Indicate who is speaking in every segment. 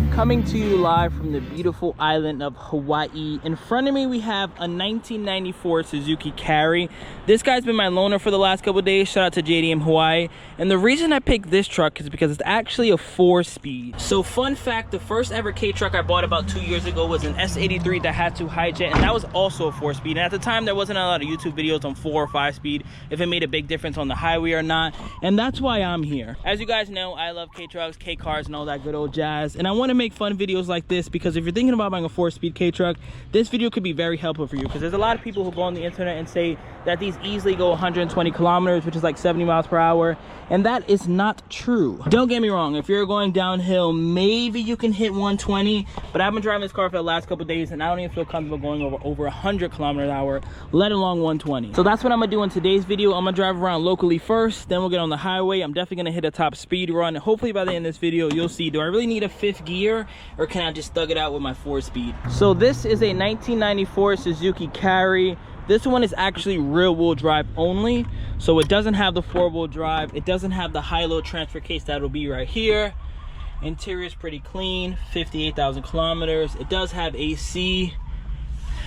Speaker 1: up? Coming to you live from the beautiful island of Hawaii. In front of me we have a 1994 Suzuki Carry. This guy's been my loaner for the last couple of days. Shout out to JDM Hawaii. And the reason I picked this truck is because it's actually a 4-speed. So fun fact, the first ever K truck I bought about 2 years ago was an S83 Daihatsu Hijet, and that was also a 4-speed. And at the time there wasn't a lot of YouTube videos on 4 or 5-speed, if it made a big difference on the highway or not. And that's why I'm here. As you guys know, I love K trucks, K cars, and all that good old jazz. And I want to make fun videos like this because if you're thinking about buying a 4-speed K truck, this video could be very helpful for you, because there's a lot of people who go on the internet and say that these easily go 120 kilometers, which is like 70 miles per hour, and that is not true. Don't get me wrong, if you're going downhill, maybe you can hit 120, but I've been driving this car for the last couple days and I don't even feel comfortable going over 100 kilometers an hour, let alone 120. So that's what I'm gonna do in today's video. I'm gonna drive around locally first, then we'll get on the highway. I'm definitely gonna hit a top speed run. Hopefully by the end of this video, you'll see, do I really need a 5th gear or can I just thug it out with my 4-speed? So this is a 1994 Suzuki Carry. This one is actually rear-wheel drive only, so it doesn't have the 4-wheel drive. It doesn't have the high-low transfer case that'll be right here. Interior is pretty clean, 58,000 kilometers. It does have AC.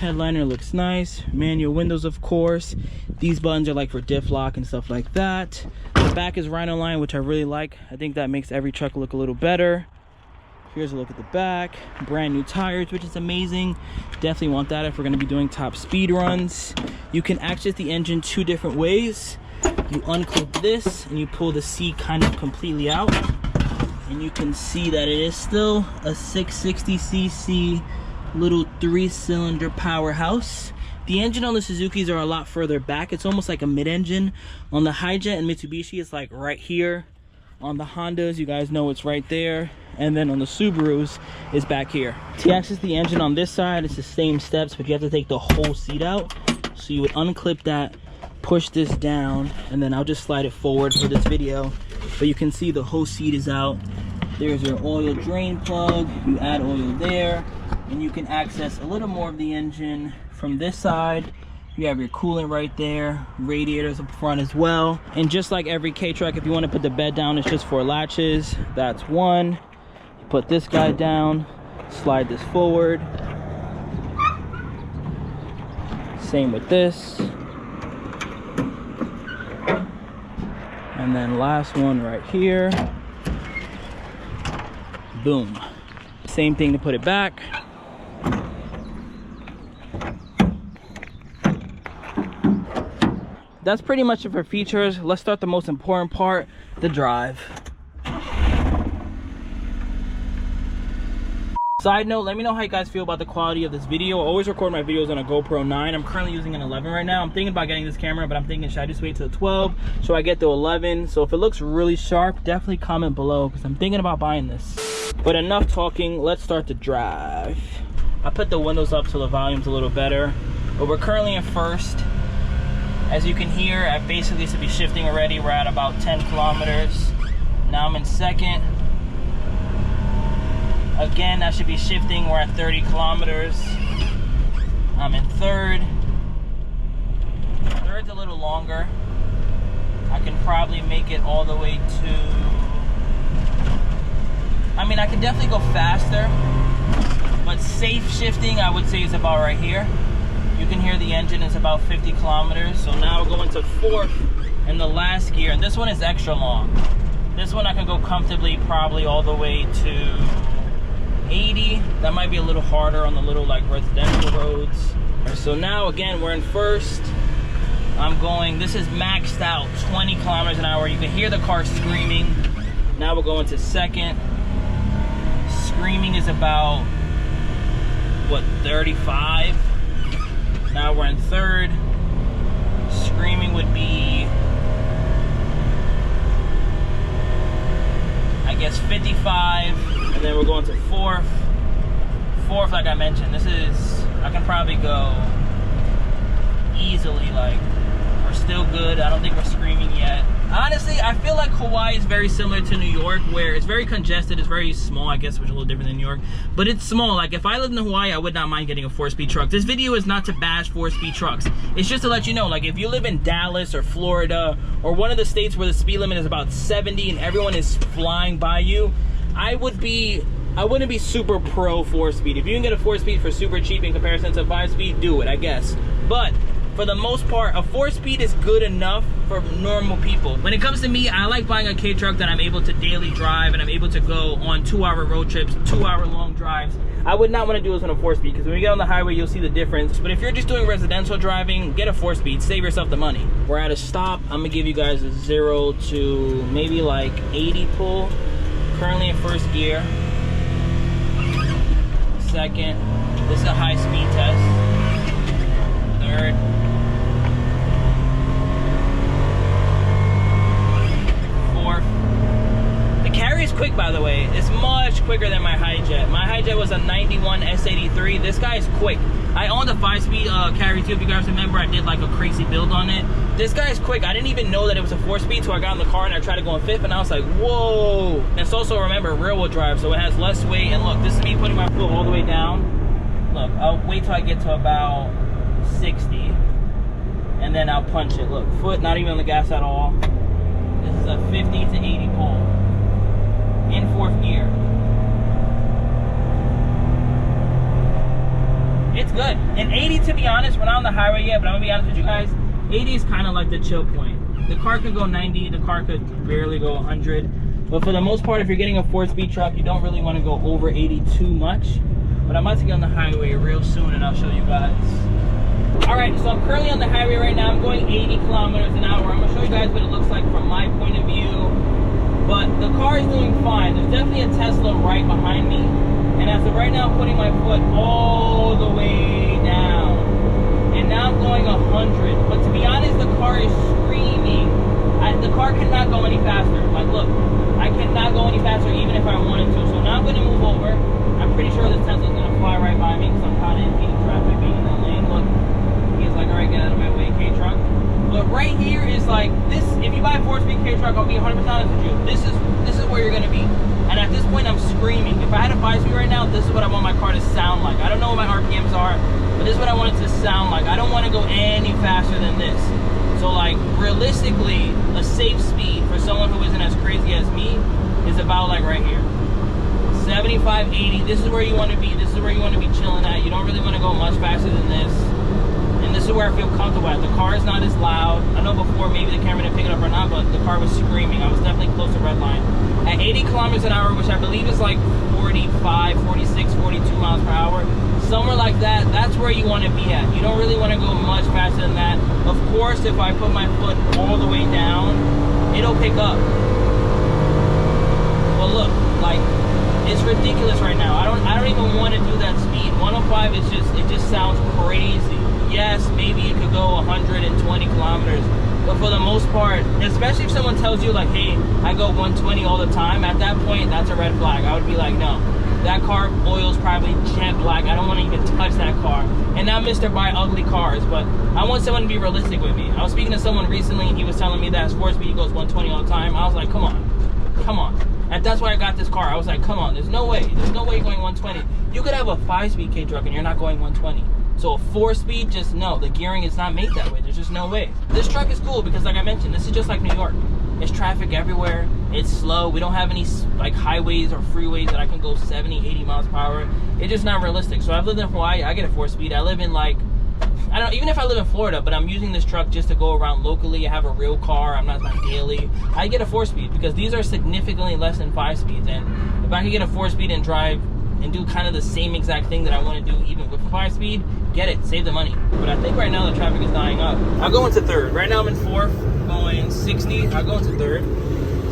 Speaker 1: Headliner looks nice. Manual windows, of course. These buttons are like for diff lock and stuff like that. The back is Rhino line, which I really like. I think that makes every truck look a little better. Here's a look at the back. Brand new tires, which is amazing. Definitely want that if we're gonna be doing top speed runs. You can access the engine 2 different ways. You unclip this and you pull the seat kind of completely out. And you can see that it is still a 660cc little 3-cylinder powerhouse. The engine on the Suzukis are a lot further back. It's almost like a mid-engine. On the Hijet and Mitsubishi, it's like right here. On the Hondas, you guys know it's right there. And then on the Subarus, it's back here. To access the engine on this side, it's the same steps, but you have to take the whole seat out. So you would unclip that, push this down, and then I'll just slide it forward for this video. But you can see the whole seat is out. There's your oil drain plug. You add oil there, and you can access a little more of the engine from this side. You have your coolant right there, radiators up front as well. And just like every K truck, if you want to put the bed down, it's just 4 latches. That's one. You put this guy down, slide this forward. Same with this. And then last one right here. Boom. Same thing to put it back. That's pretty much it for features. Let's start the most important part, the drive. Side note, let me know how you guys feel about the quality of this video. I always record my videos on a GoPro 9. I'm currently using an 11 right now. I'm thinking about getting this camera, but I'm thinking, should I just wait till 12 so I get the 11? So if it looks really sharp, definitely comment below because I'm thinking about buying this. But enough talking, let's start the drive. I put the windows up so the volume's a little better. But we're currently in first. As you can hear, I basically should be shifting already. We're at about 10 kilometers. Now I'm in second. Again, I should be shifting. We're at 30 kilometers. I'm in third. Third's a little longer. I can probably make it all the way to... I mean, I can definitely go faster. But safe shifting, I would say, is about right here. You can hear the engine is about 50 kilometers. So now we're going to 4th in the last gear. And this one is extra long. This one I can go comfortably probably all the way to 80. That might be a little harder on the little like residential roads. So now again, we're in first. I'm going, this is maxed out 20 kilometers an hour. You can hear the car screaming. Now we're going to second. Screaming is about, what, 35? Now we're in third. Screaming would be, I guess, 55. And then we're going to 4th. 4th, like I mentioned, this is, I can probably go easily, like, we're still good. I don't think we're screaming yet. Honestly, I feel like Hawaii is very similar to New York, where it's very congested, it's very small, I guess, which is a little different than New York, but it's small. Like, if I lived in Hawaii, I would not mind getting a 4-speed truck. This video is not to bash 4-speed trucks. It's just to let you know, like, if you live in Dallas or Florida, or one of the states where the speed limit is about 70 and everyone is flying by you, I would be I wouldn't be super pro 4-speed. If you can get a 4-speed for super cheap in comparison to 5-speed, do it, I guess. But for the most part, a 4-speed is good enough for normal people. When it comes to me, I like buying a K-truck that I'm able to daily drive and I'm able to go on 2-hour road trips, 2-hour long drives. I would not want to do this on a 4-speed because when you get on the highway, you'll see the difference. But if you're just doing residential driving, get a 4-speed, save yourself the money. We're at a stop. I'm gonna give you guys a 0 to maybe like 80 pull. Currently in first gear. Second, this is a high speed test. Third. Fourth. The carry is quick, by the way. It's much quicker than my Hijet. My Hijet was a 91 S83. This guy is quick. I owned a 5-speed carry too. If you guys remember, I did like a crazy build on it. This guy is quick. I didn't even know that it was a 4-speed till I got in the car and I tried to go in 5th and I was like, whoa. And it's also, remember, rear-wheel drive, so it has less weight. And look, this is me putting my foot all the way down. Look, I'll wait till I get to about 60 and then I'll punch it. Look, foot not even on the gas at all. This is a 50 to 80 pull in 4th gear. It's good. And 80, to be honest, we're not on the highway yet, but I'm gonna be honest with you guys, 80 is kind of like the chill point. The car could go 90, the car could barely go 100. But for the most part, if you're getting a 4-speed truck, you don't really want to go over 80 too much. But I'm about to get on the highway real soon and I'll show you guys. Alright, so I'm currently on the highway right now. I'm going 80 kilometers an hour. I'm gonna show you guys what it looks like from my point of view. But the car is doing fine. There's definitely a Tesla right behind me. And as of right now, I'm putting my foot all the way down. And now I'm going 100. But to be honest, the car is screaming. The car cannot go any faster. Like, look, I cannot go any faster even if I wanted to. So now I'm going to move over. I'm pretty sure this Tesla's going to fly right by me because I'm kind of impeding traffic being in that lane. Look, he's like, all right, get out of my way, K-truck. But right here is like, this, if you buy a 4-speed K-truck, I'll be 100% honest with you. This is where you're going to be. And at this point, I'm screaming. If I had a 5-speed right now, this is what I want my car to sound like. I don't know what my RPMs are, but this is what I want it to sound like. I don't want to go any faster than this. So like, realistically, a safe speed for someone who isn't as crazy as me is about like right here. 75, 80, this is where you want to be. This is where you want to be chilling at. You don't really want to go much faster than this. And this is where I feel comfortable at. The car is not as loud. I know before maybe the camera didn't pick it up or not, but the car was screaming. I was definitely close to red line. At 80 kilometers an hour, which I believe is like 45, 46, 42 miles per hour, somewhere like that, that's where you want to be at. You don't really want to go much faster than that. Of course, if I put my foot all the way down, it'll pick up. Well, look, like, it's ridiculous right now. I don't even want to do that speed. 105 is it just sounds crazy. Yes, maybe you could go 120 kilometers. But for the most part, especially if someone tells you like, hey, I go 120 all the time, at that point, that's a red flag. I would be like, no, that car oil's probably jet black. I don't want to even touch that car. And not Mr. Buy ugly cars, but I want someone to be realistic with me. I was speaking to someone recently and he was telling me that his 4-speed goes 120 all the time. I was like, come on. And that's why I got this car. I was like, come on, there's no way you're going 120. You could have a 5-speed K-truck and you're not going 120. So a 4-speed, just no, the gearing is not made that way. There's just no way. This truck is cool because like I mentioned, this is just like New York. There's traffic everywhere. It's slow. We don't have any like highways or freeways that I can go 70, 80 miles per hour. It's just not realistic. So I've lived in Hawaii. I get a 4-speed. I live in like, I don't, even if I live in Florida, but I'm using this truck just to go around locally. I have a real car. I'm not my daily. I get a 4-speed because these are significantly less than 5-speeds. And if I could get a 4-speed and drive and do kind of the same exact thing that I want to do even with 5-speed, get it, save the money. But I think right now the traffic is dying up. I'll go into 3rd. Right now I'm in 4th, going 60. I'll go into 3rd.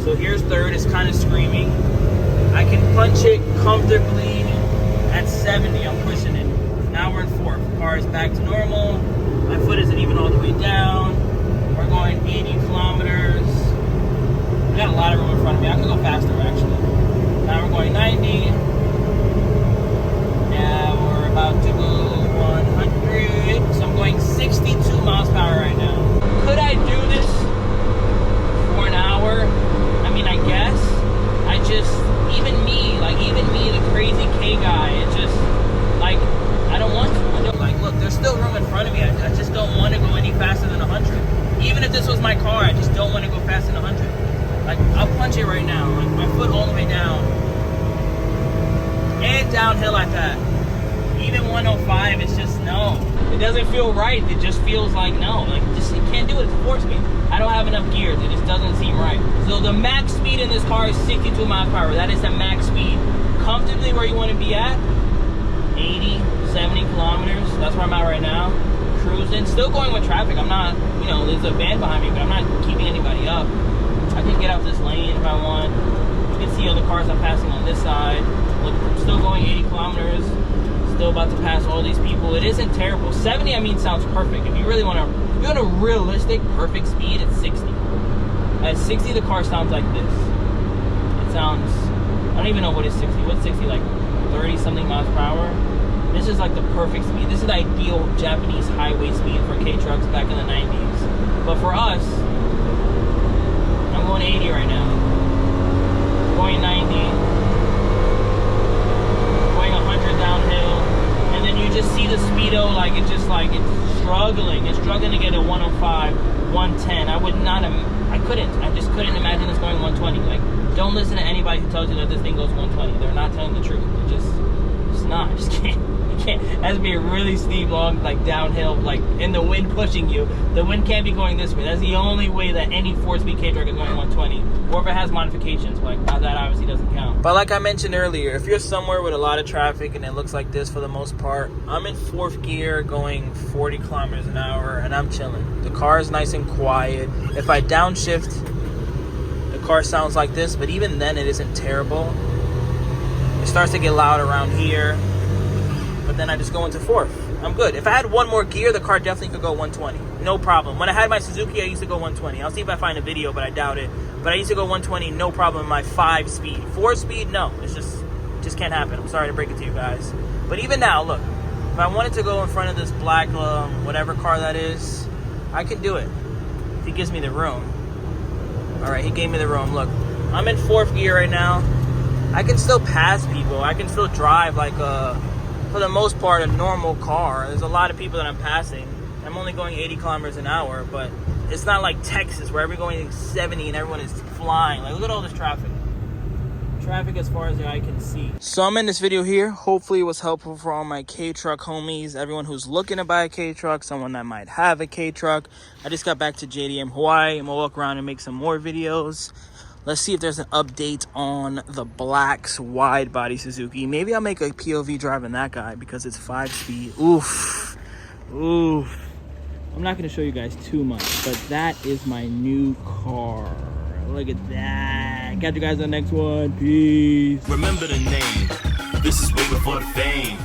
Speaker 1: So here's 3rd, it's kind of screaming. I can punch it comfortably at 70. I'm pushing it. Now we're in 4th. Car is back to normal. My foot isn't even all the way down. We're going 80 kilometers. I got a lot of room in front of me. I can go faster actually. Now we're going 90. Now we're about to go 100. So I'm going 62 miles per hour right now. Could I do this for an hour? I mean, I guess. Even me, the crazy K guy, it's just, like, I don't want to. Like, look, there's still room in front of me. I just don't want to go any faster than 100. Even if this was my car, I just don't want to go faster than 100. Like, I'll punch it right now. Like, my foot all the way down. And downhill at that. Even 105, it's just no. It doesn't feel right. It just feels like no. Like, just, you can't do it. It's a 4-speed. I don't have enough gears. It just doesn't seem right. So the max speed in this car is 62 miles per hour. That is the max speed. Comfortably where you want to be at, 80, 70 kilometers. That's where I'm at right now. Cruising. Still going with traffic. I'm not, you know, there's a van behind me, but I'm not keeping anybody up. I can get out this lane if I want. You can see other cars I'm passing on this side. Look, I'm still going 80 kilometers. Still about to pass all these people. It isn't terrible. 70, I mean, sounds perfect. If you really want to, if you want a realistic, perfect speed, it's 60. At 60, the car sounds like this. It sounds, I don't even know what is 60. What's 60, like 30 something miles per hour? This is like the perfect speed. This is the ideal Japanese highway speed for K-trucks back in the 90s. But for us, I'm going 80 right now. I'm going 90. Going 100 downhill. And then you just see the speedo, like it's just like, it's struggling. It's struggling to get a 105, 110. I would not, I just couldn't imagine this going 120. Like, don't listen to anybody who tells you that this thing goes 120. They're not telling the truth. It's not. I just can't. You can't. It has to be a really steep, long, like downhill, like in the wind pushing you. The wind can't be going this way. That's the only way that any 4-speed K-truck is going 120. Or if it has modifications, like that obviously doesn't count. But like I mentioned earlier, if you're somewhere with a lot of traffic and it looks like this for the most part, I'm in 4th gear going 40 kilometers an hour and I'm chilling. The car is nice and quiet. If I downshift, the car sounds like this, but even then it isn't terrible. It starts to get loud around here, but then I just go into 4th. I'm good. If I had one more gear, the car definitely could go 120. No problem. When I had my Suzuki, I used to go 120. I'll see if I find a video, but I doubt it. But I used to go 120, no problem in my 5-speed. 4-speed, no. It's just can't happen. I'm sorry to break it to you guys. But even now, look, if I wanted to go in front of this black, whatever car that is, I can do it. If he gives me the room. All right, he gave me the room. Look, I'm in 4th gear right now. I can still pass people. I can still drive like for the most part, a normal car. There's a lot of people that I'm passing. I'm only going 80 kilometers an hour, but it's not like Texas where everyone's going 70 and everyone is flying. Like, look at all this traffic. Traffic as far as the eye can see. So I'm in this video here. Hopefully it was helpful for all my K-truck homies, everyone who's looking to buy a K-truck, someone that might have a K-truck. I just got back to JDM Hawaii. I'm gonna walk around and make some more videos. Let's see if there's an update on the Black's wide body Suzuki. Maybe I'll make a POV drive in that guy because it's 5-speed. Oof. Oof. I'm not going to show you guys too much, but that is my new car. Look at that. Catch you guys on the next one. Peace.
Speaker 2: Remember the name. This is way before the fame.